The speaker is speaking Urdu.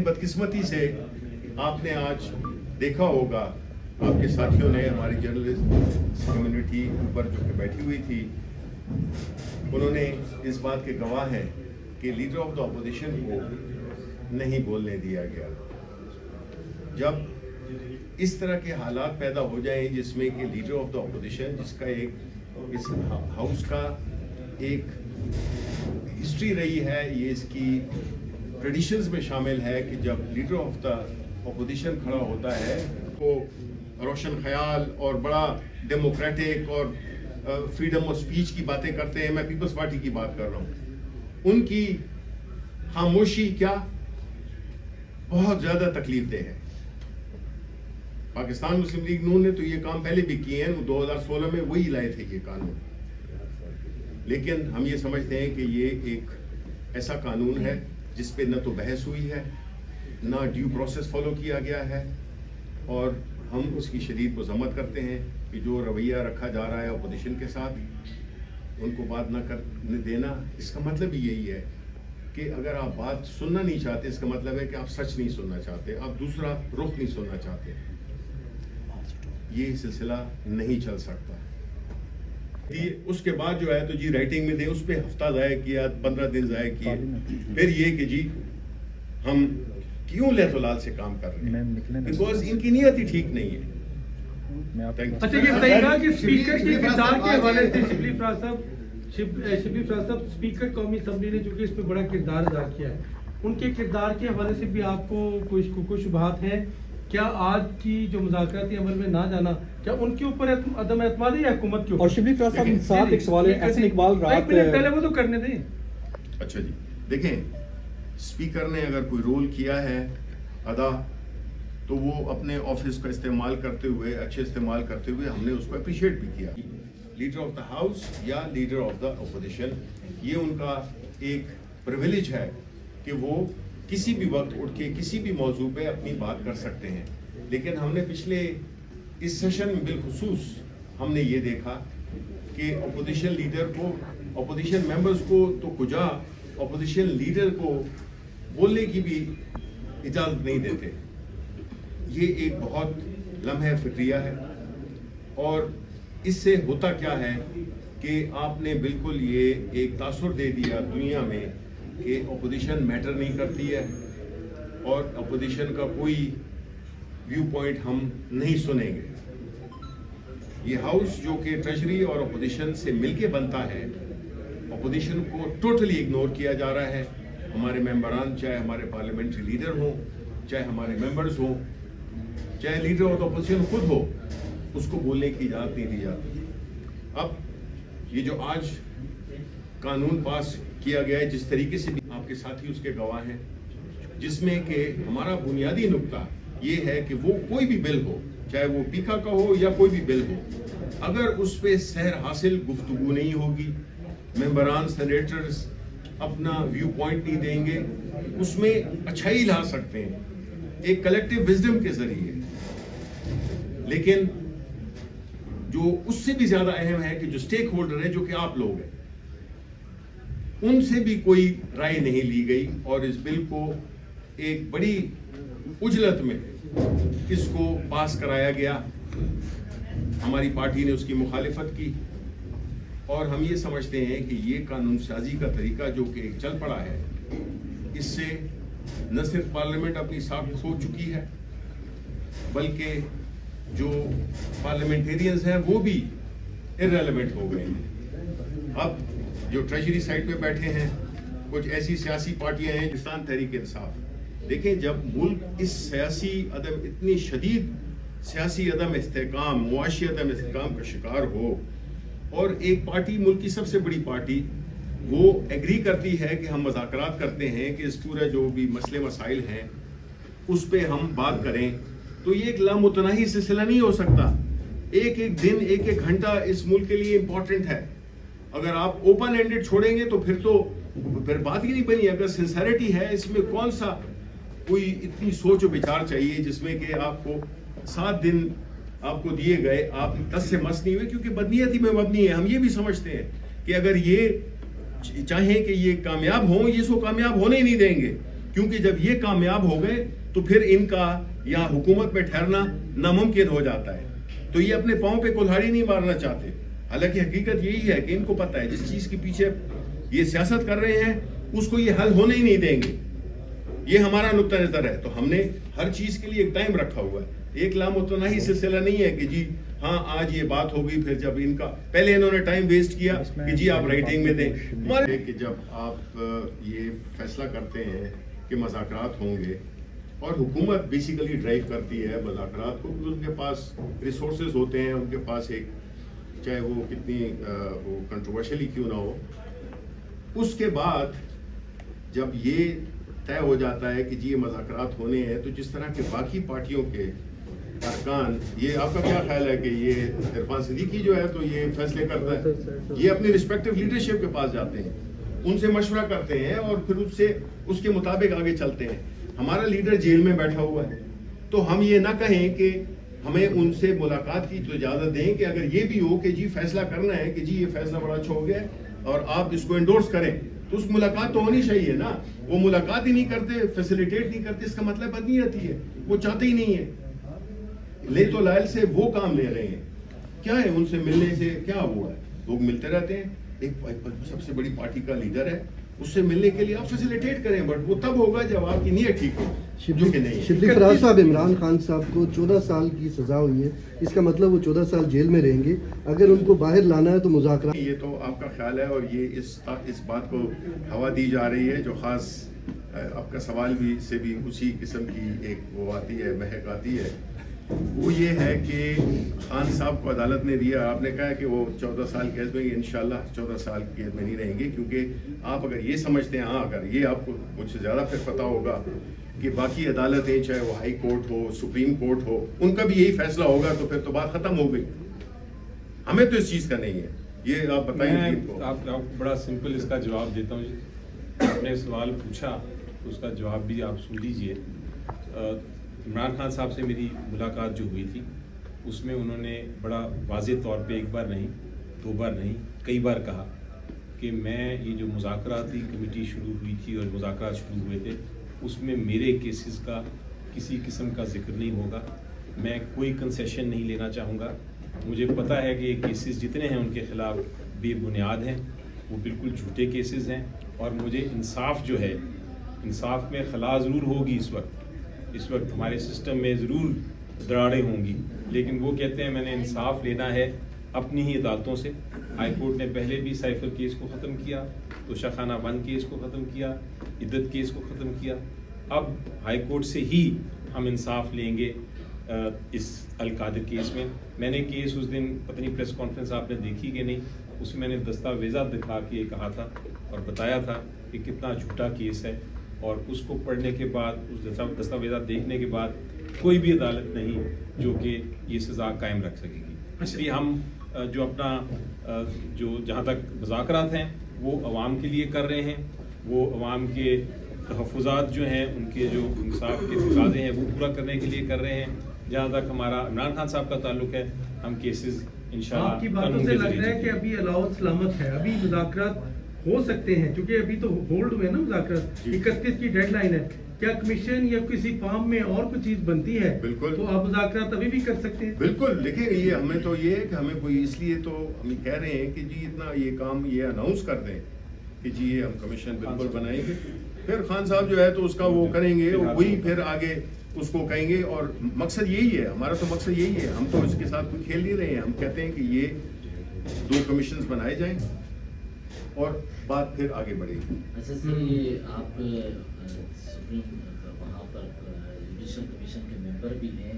بدقسمتی سے آپ نے آج دیکھا ہوگا، آپ کے ساتھیوں نے، ہماری جرنلسٹ کمیونٹی اوپر جو کہ بیٹھی ہوئی تھی، انہوں نے اس بات کے گواہ ہیں کہ لیڈر آف دا اپوزیشن کو نہیں بولنے دیا گیا۔ جب اس طرح کے حالات پیدا ہو جائیں جس میں کہ لیڈر آف دا اپوزیشن، جس کا اس ہاؤس کا ایک ہسٹری رہی ہے، یہ اس کی ٹریڈیشنز میں شامل ہے کہ جب لیڈر آف دا اپوزیشن کھڑا ہوتا ہے وہ روشن خیال اور بڑا ڈیموکریٹک اور فریڈم آف سپیچ کی باتیں کرتے ہیں۔ میں پیپلز پارٹی کی بات کر رہا ہوں۔ ان کی خاموشی کیا بہت زیادہ تکلیف دہ ہے۔ پاکستان مسلم لیگ نون نے تو یہ کام پہلے بھی کیے ہیں، 2016 میں وہی لائے تھے یہ قانون، لیکن ہم یہ سمجھتے ہیں کہ یہ ایک ایسا قانون ہے جس پہ نہ تو بحث ہوئی ہے، نہ ڈیو پروسیس فالو کیا گیا ہے، اور ہم اس کی شدید مذمت کرتے ہیں کہ جو رویہ رکھا جا رہا ہے اپوزیشن کے ساتھ، ان کو بات نہ کرنے دینا۔ اس کا مطلب ہی یہی ہے کہ اگر آپ بات سننا نہیں چاہتے، اس کا مطلب ہے کہ آپ سچ نہیں سننا چاہتے، آپ دوسرا رخ نہیں سننا چاہتے۔ یہ سلسلہ نہیں چل سکتا۔ اس کے بعد جو ہے تو جی رائٹنگ میں دے، اس پہ ہفتہ ضائع کیا، 15 دن ضائع کیے، پھر یہ کہ جی ہم کیوں لہت و لال سے کام کر رہے ہیں، بیکاز ان کی نیت ہی ٹھیک نہیں ہے۔ اچھا یہ بتائیے گا کہ اسپیکر کے کردار کے حوالے سے شبلی فراز صاحب اسپیکر قومی اسمبلی نے جو کہ اس پہ بڑا کردار ادا کیا ہے، ان کے کردار کے حوالے سے بھی آپ کو کوئی شبہات ہیں؟ کیا آج کی جو مذاکراتی عمل میں نہ جانا، کیا ان کے اوپر عدم اعتمادی ہے حکومت کے اوپر؟ اور شبلی فراز صاحب ساتھ ایک سوال ہے، احسن اقبال رات پہلے وہ تو کرنے دیں۔ اچھا جی دیکھیں، اسپیکر نے اگر کوئی رول کیا ہے ادا، تو وہ اپنے آفس کا استعمال کرتے ہوئے، اچھے استعمال کرتے ہوئے ہم نے اس کو اپریشیٹ بھی کیا۔ لیڈر آف دا ہاؤس یا لیڈر آف دا اپوزیشن، یہ ان کا ایک پریویلیج ہے کہ وہ کسی بھی وقت اٹھ کے کسی بھی موضوع پہ اپنی بات کر سکتے ہیں، لیکن ہم نے پچھلے اس سیشن میں بالخصوص ہم نے یہ دیکھا کہ اپوزیشن لیڈر کو، اپوزیشن ممبرز کو تو کجا اپوزیشن لیڈر کو بولنے کی بھی اجازت نہیں دیتے۔ یہ ایک بہت لمحہ فکریہ ہے، اور اس سے ہوتا کیا ہے کہ آپ نے بالکل یہ ایک تاثر دے دیا دنیا میں کہ اپوزیشن میٹر نہیں کرتی ہے، اور اپوزیشن کا کوئی ویو پوائنٹ ہم نہیں سنیں گے۔ یہ ہاؤس جو کہ ٹریجری اور اپوزیشن سے مل کے بنتا ہے، اپوزیشن کو ٹوٹلی اگنور کیا جا رہا ہے۔ ہمارے ممبران، چاہے ہمارے پارلیمنٹری لیڈر ہوں، چاہے ہمارے ممبرز ہوں، چاہے لیڈر آف اپوزیشن خود ہو، اس کو بولنے کی اجازت نہیں دی جاتی۔ اب یہ جو آج قانون پاس کیا گیا ہے، جس طریقے سے بھی آپ کے ساتھی اس کے گواہ ہیں، جس میں کہ ہمارا بنیادی نقطہ یہ ہے کہ وہ کوئی بھی بل ہو، چاہے وہ پیکا کا ہو یا کوئی بھی بل ہو، اگر اس پہ سحر حاصل گفتگو نہیں ہوگی، ممبران سینیٹرز اپنا ویو پوائنٹ نہیں دیں گے، اس میں اچھائی لا سکتے ہیں ایک کلیکٹیو وزڈم کے ذریعے، لیکن جو اس سے بھی زیادہ اہم ہے کہ جو سٹیک ہولڈر ہیں، جو کہ آپ لوگ ہیں، ان سے بھی کوئی رائے نہیں لی گئی، اور اس بل کو ایک بڑی اجلت میں اس کو پاس کرایا گیا۔ ہماری پارٹی نے اس کی مخالفت کی، اور ہم یہ سمجھتے ہیں کہ یہ قانون سازی کا طریقہ جو کہ ایک چل پڑا ہے، اس سے نہ صرف پارلیمنٹ اپنی ساکھ کھو چکی ہے، بلکہ جو پارلیمنٹیرینز ہیں وہ بھی ارریلیونٹ ہو گئے ہیں۔ اب جو ٹریجری سائٹ پہ بیٹھے ہیں، کچھ ایسی سیاسی پارٹیاں ہیں، ہندوستان تحریک انصاف، دیکھیں جب ملک اس اتنی شدید سیاسی عدم استحکام، معاشی عدم استحکام کا شکار ہو، اور ایک پارٹی، ملک کی سب سے بڑی پارٹی، وہ ایگری کرتی ہے کہ ہم مذاکرات کرتے ہیں کہ اس پورے جو بھی مسئلے مسائل ہیں اس پہ ہم بات کریں، تو یہ ایک لامتناہی سلسلہ نہیں ہو سکتا۔ ایک ایک دن، ایک ایک گھنٹہ اس ملک کے لیے امپورٹنٹ ہے۔ اگر آپ اوپن اینڈڈ چھوڑیں گے تو پھر بات ہی نہیں بنی۔ اگر سنسیریٹی ہے اس میں، کون سا کوئی اتنی سوچ و بچار چاہیے جس میں کہ آپ کو 7 دن آپ کو دیے گئے، آپ 10 سے مس نہیں ہوئے، کیونکہ بدنیتی میں مبنی ہے۔ ہم یہ بھی سمجھتے ہیں کہ اگر یہ چاہیں کہ یہ کامیاب ہوں، یہ اس کو کامیاب ہونے ہی نہیں دیں گے، کیونکہ جب یہ کامیاب ہو گئے تو پھر ان کا یہاں حکومت میں ٹھہرنا ناممکن ہو جاتا ہے. تو یہ اپنے پاؤں پہ کلہاڑی نہیں مارنا چاہتے. حالانکہ حقیقت یہی ہے کہ ان کو پتہ ہے جس چیز کے پیچھے یہ سیاست کر رہے ہیں اس کو یہ حل ہونے ہی نہیں دیں گے. یہ ہمارا نقطہ نظر ہے. تو ہم نے ہر چیز کے لیے ایک ٹائم رکھا ہوا ہے. ایک لامتناہی سلسلہ نہیں ہے کہ جی ہاں آج یہ بات ہوگی پھر جب ان کا پہلے انہوں نے ٹائم ویسٹ کیا کہ جی آپ رائٹنگ میں دیں. کہ جب آپ یہ فیصلہ کرتے ہیں کہ مذاکرات ہوں گے اور حکومت بیسیکلی ڈرائیو کرتی ہے مذاکرات کو, ان کے پاس ریسورسز ہوتے ہیں, ان کے پاس ایک چاہے وہ کتنی وہ کنٹروورشلی کیوں نہ ہو, اس کے بعد جب یہ طے ہو جاتا ہے کہ جی یہ مذاکرات ہونے ہیں تو جس طرح کے باقی پارٹیوں کے ارکان, یہ آپ کا کیا خیال ہے کہ یہ عرفان صدیقی جو ہے تو یہ فیصلے کرتا ہے, یہ اپنی رسپیکٹو لیڈرشپ کے پاس جاتے ہیں, ان سے مشورہ کرتے ہیں اور پھر اس کے مطابق آگے چلتے ہیں. ہمارا لیڈر جیل میں بیٹھا ہوا ہے تو ہم یہ نہ کہیں کہ ہمیں ان سے ملاقات کی تو اجازت دیں کہ اگر یہ بھی ہو کہ جی فیصلہ کرنا ہے کہ جی یہ فیصلہ بڑا اچھا ہو گیا اور آپ اس کو انڈورس کریں, تو اس ملاقات تو ہونی چاہیے نا. وہ ملاقات ہی نہیں کرتے, فیسیلیٹیٹ نہیں کرتے, اس کا مطلب بات نہیں آتی ہے, وہ چاہتے ہی نہیں ہے. لے تو لائل سے وہ کام لے رہے ہیں, کیا ہے ان سے ملنے سے کیا ہوا ہے, لوگ ملتے رہتے ہیں. ایک سب سے بڑی پارٹی کا لیڈر ہے, اس سے ملنے کے لیے آپ فیسیلیٹیٹ کریں, بٹ وہ تب ہوگا جب آپ کی نیت ٹھیک ہو, جو کہ نہیں. شبلی فراز صاحب, عمران خان صاحب کو 14 سال کی سزا ہوئی ہے, اس کا مطلب وہ 14 سال جیل میں رہیں گے. اگر ان کو باہر لانا ہے تو مذاکرات. یہ تو آپ کا خیال ہے اور یہ اس بات کو ہوا دی جا رہی ہے جو خاص آپ کا سوال بھی سے بھی اسی قسم کی ایک وہ آتی ہے, مہک آتی ہے. وہ یہ ہے کہ خان صاحب کو عدالت نے دیا, آپ نے کہا کہ وہ 14 سال قید میں, انشاءاللہ 14 سال قید میں نہیں رہیں گے, کیونکہ آپ اگر یہ سمجھتے ہیں, ہاں اگر یہ آپ کو مجھ سے زیادہ پھر پتا ہوگا کہ باقی عدالتیں چاہے وہ ہائی کورٹ ہو, سپریم کورٹ ہو, ان کا بھی یہی فیصلہ ہوگا تو پھر تو بات ختم ہو گئی. ہمیں تو اس چیز کا نہیں ہے. یہ آپ بتائیں. آپ کو بڑا سمپل اس کا جواب دیتا ہوں. آپ نے سوال پوچھا تو اس کا جواب بھی آپ سن لیجئے. عمران خان صاحب سے میری ملاقات جو ہوئی تھی اس میں انہوں نے بڑا واضح طور پہ ایک بار نہیں, 2 بار نہیں, کئی بار کہا کہ میں یہ جو مذاکراتی کمیٹی شروع ہوئی تھی اور مذاکرات شروع ہوئے تھے اس میں میرے کیسز کا کسی قسم کا ذکر نہیں ہوگا, میں کوئی کنسیشن نہیں لینا چاہوں گا. مجھے پتہ ہے کہ یہ کیسز جتنے ہیں ان کے خلاف بے بنیاد ہیں, وہ بالکل جھوٹے کیسز ہیں, اور مجھے انصاف جو ہے, انصاف میں خلا ضرور ہوگی. اس وقت ہمارے سسٹم میں ضرور دراڑیں ہوں گی, لیکن وہ کہتے ہیں میں نے انصاف لینا ہے اپنی ہی عدالتوں سے. ہائی کورٹ نے پہلے بھی سائفر کیس کو ختم کیا, توشہ خانہ 1 کیس کو ختم کیا, عدت کیس کو ختم کیا. اب ہائی کورٹ سے ہی ہم انصاف لیں گے اس القادر کیس میں. میں نے کیس اس دن پتہ نہیں پریس کانفرنس آپ نے دیکھی کہ نہیں, اس میں نے دستاویزات دکھا کے کہا تھا اور بتایا تھا کہ کتنا جھوٹا کیس ہے, اور اس کو پڑھنے کے بعد, اس دستاویزات دیکھنے کے بعد کوئی بھی عدالت نہیں جو کہ یہ سزا قائم رکھ سکے گی. اس لیے ہم جو اپنا جو جہاں تک مذاکرات ہیں وہ عوام کے لیے کر رہے ہیں, وہ عوام کے تحفظات جو ہیں, ان کے جو انصاف کے تقاضے ہیں وہ پورا کرنے کے لیے کر رہے ہیں. جہاں تک ہمارا عمران خان صاحب کا تعلق ہے, ہم کیسز انشاءاللہ آپ کی باتوں سے لگ رہا ہے کہ ابھی علاوہ سلامت ہے, ابھی مذاکرات ہو سکتے ہیں, کیونکہ ابھی تو ہولڈ ہوئے نا مذاکرات, 31 کی ڈیڈ لائن ہے. کیا کمیشن یا کسی فارم میں اور کوئی چیز بنتی ہے بالکل تو آپ مذاکرات ابھی بھی کر سکتے ہیں؟ بالکل. دیکھیں یہ ہمیں تو یہ ہے کہ ہمیں کوئی, اس لیے تو ہم کہہ رہے ہیں کہ جی اتنا یہ کام یہ اناؤنس کر دیں کہ جی یہ ہم کمیشن بالکل بنائیں گے, پھر خان صاحب جو ہے تو اس کا وہ کریں گے, وہی پھر آگے اس کو کہیں گے. اور مقصد یہی ہے, ہمارا تو مقصد یہی ہے, ہم تو اس کے ساتھ کوئی کھیل نہیں رہے ہیں. ہم کہتے ہیں کہ یہ 2 کمیشنز بنائے جائیں اور بات پھر آگے بڑھے گی. اچھا سر, یہ آپ سپریم وہاں پر جوڈیشل کمیشن کے ممبر بھی ہیں,